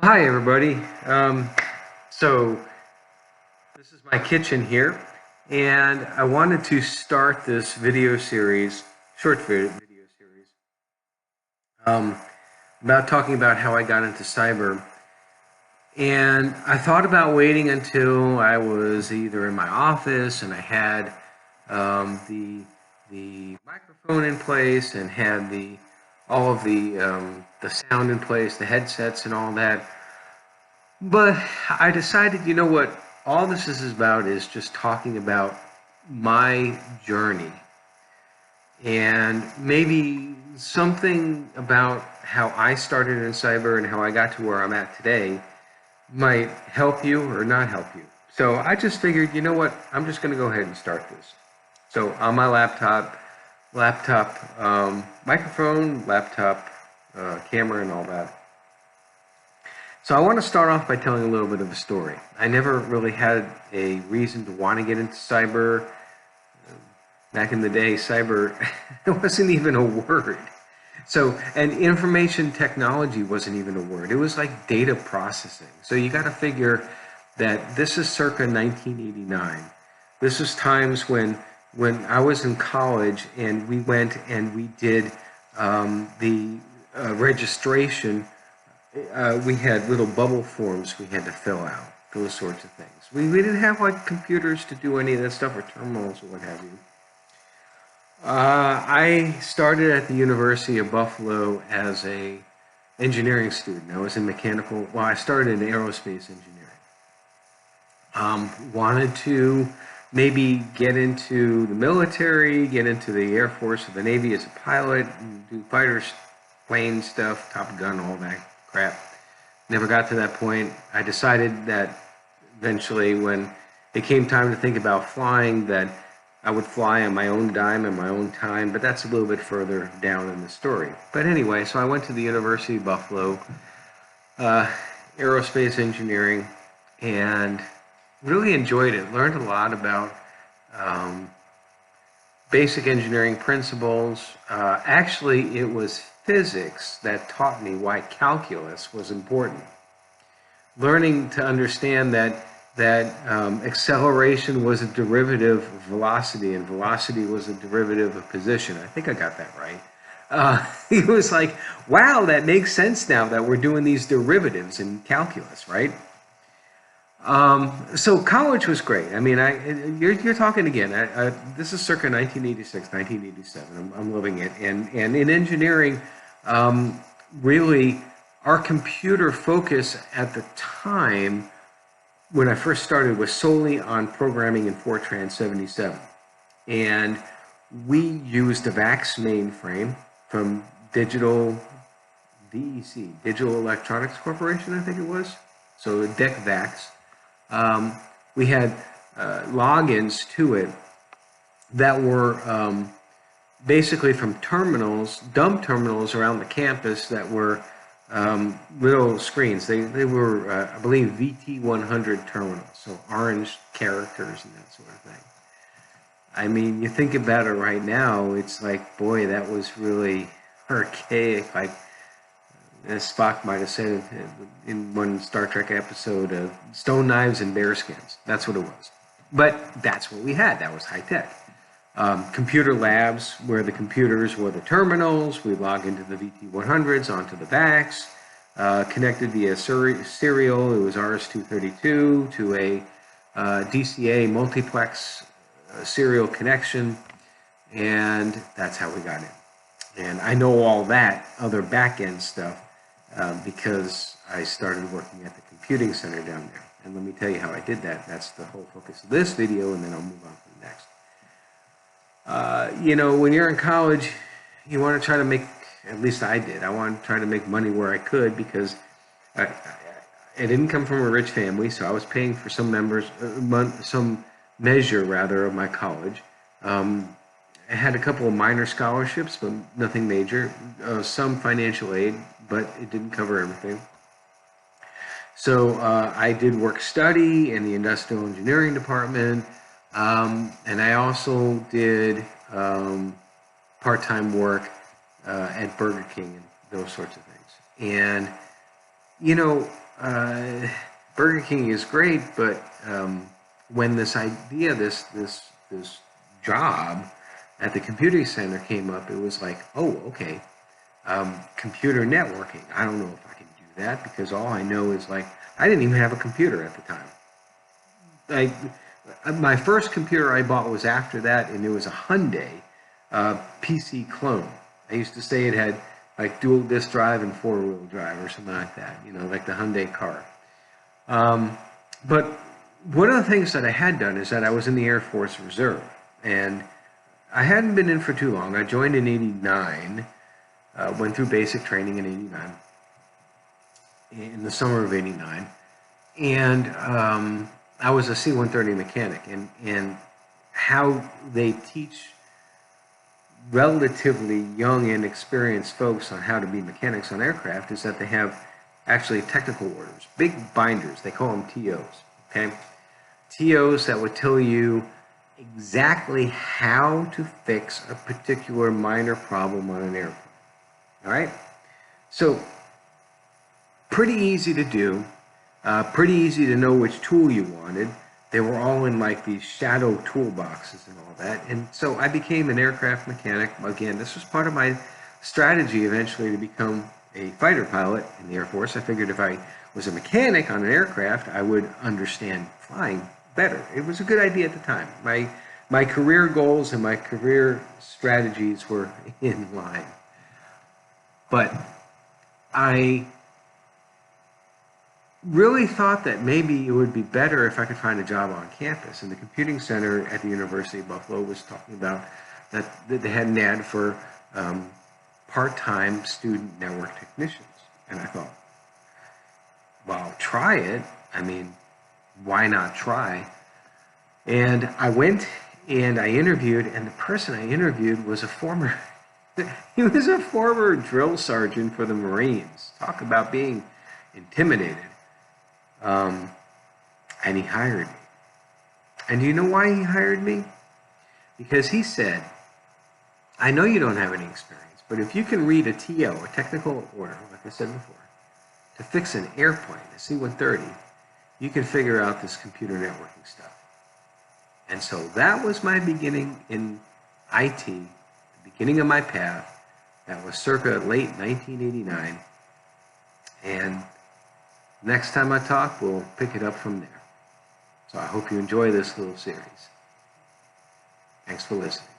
Hi, everybody. So this is my kitchen here, and I wanted to start this video series, short video series, um, about talking about how I got into cyber. And I thought about waiting until I was either in my office and I had the microphone in place and had all of the sound in place, the headsets and all that. But I decided, you know what, all this is about is just talking about my journey and maybe something about how I started in cyber and how I got to where I'm at today might help you or not help you. So I just figured, you know what, I'm just going to go ahead and start this. So on my laptop, microphone, laptop, camera and all that. So I want to start off by telling a little bit of a story. I never really had a reason to want to get into cyber. Back in the day, cyber wasn't even a word. So, and information technology wasn't even a word. It was like data processing. So you got to figure that this is circa 1989. This is times when I was in college and we went and we did the registration. We had little bubble forms we had to fill out, those sorts of things. We didn't have like computers to do any of that stuff or terminals or what have you. I started at the University of Buffalo as a engineering student. I was in mechanical, well, I started in aerospace engineering. Wanted to maybe get into the military, get into the Air Force or the Navy as a pilot, and do fighter plane stuff, Top Gun, all that crap. Never got to that point. I decided that eventually when it came time to think about flying that I would fly on my own dime and my own time, but that's a little bit further down in the story. But anyway, so I went to the University of Buffalo, aerospace engineering, and really enjoyed it. Learned a lot about basic engineering principles. Actually, it was physics that taught me why calculus was important. Learning to understand that acceleration was a derivative of velocity, and velocity was a derivative of position. I think I got that right. It was like, wow, that makes sense now that we're doing these derivatives in calculus, right? So college was great. I mean, you're talking again. This is circa 1986, 1987. I'm living it, and in engineering, really, our computer focus at the time when I first started was solely on programming in Fortran 77, and we used a VAX mainframe from Digital Electronics Corporation, I think it was. So DEC VAX. We had logins to it that were basically from terminals, dumb terminals around the campus that were little screens. They were, I believe, VT100 terminals, so orange characters and that sort of thing. I mean, you think about it right now, it's like, boy, that was really archaic. Like, as Spock might have said in one Star Trek episode, stone knives and bearskins. That's what it was. But that's what we had. That was high tech. Computer labs, where the computers were the terminals. We log into the VT100s onto the VAX, connected via serial. It was RS-232 to a DCA multiplex serial connection, and that's how we got in. And I know all that other back-end stuff because I started working at the computing center down there. And let me tell you how I did that. That's the whole focus of this video, and then I'll move on to the next. You know, when you're in college, you want to try to make, at least I did, I wanted to try to make money where I could because I didn't come from a rich family, so I was paying for some measure rather of my college. I had a couple of minor scholarships, but nothing major. Some financial aid, but it didn't cover everything. So I did work study in the industrial engineering department, and I also did part-time work at Burger King and those sorts of things. And, you know, Burger King is great, but when this idea, this job at the computing center came up, it was like, oh, okay, computer networking. I don't know if I can do that because all I know is like I didn't even have a computer at the time. My first computer I bought was after that, and it was a Hyundai PC clone. I used to say it had like dual disk drive and four-wheel drive or something like that, you know, like the Hyundai car. But one of the things that I had done is that I was in the Air Force Reserve, and I hadn't been in for too long. I joined in '89, went through basic training in '89, in the summer of '89, and I was a C-130 mechanic, and how they teach relatively young and experienced folks on how to be mechanics on aircraft is that they have actually technical orders, big binders. They call them TOs, okay? TOs that would tell you exactly how to fix a particular minor problem on an airplane, all right? So pretty easy to do, pretty easy to know which tool you wanted. They were all in like these shadow toolboxes and all that. And so I became an aircraft mechanic. Again, this was part of my strategy eventually to become a fighter pilot in the Air Force. I figured if I was a mechanic on an aircraft, I would understand flying better. It was a good idea at the time. My career goals and my career strategies were in line. But I really thought that maybe it would be better if I could find a job on campus. And the computing center at the University of Buffalo was talking about that they had an ad for part-time student network technicians. And I thought, well, try it. I mean, why not try? And I went and I interviewed, and the person I interviewed was he was a former drill sergeant for the Marines. Talk about being intimidated. And he hired me. And do you know why he hired me? Because he said, I know you don't have any experience, but if you can read a TO, a technical order, like I said before, to fix an airplane, a C-130, you can figure out this computer networking stuff. And so that was my beginning in IT, the beginning of my path. That was circa late 1989. And next time I talk, we'll pick it up from there. So I hope you enjoy this little series. Thanks for listening.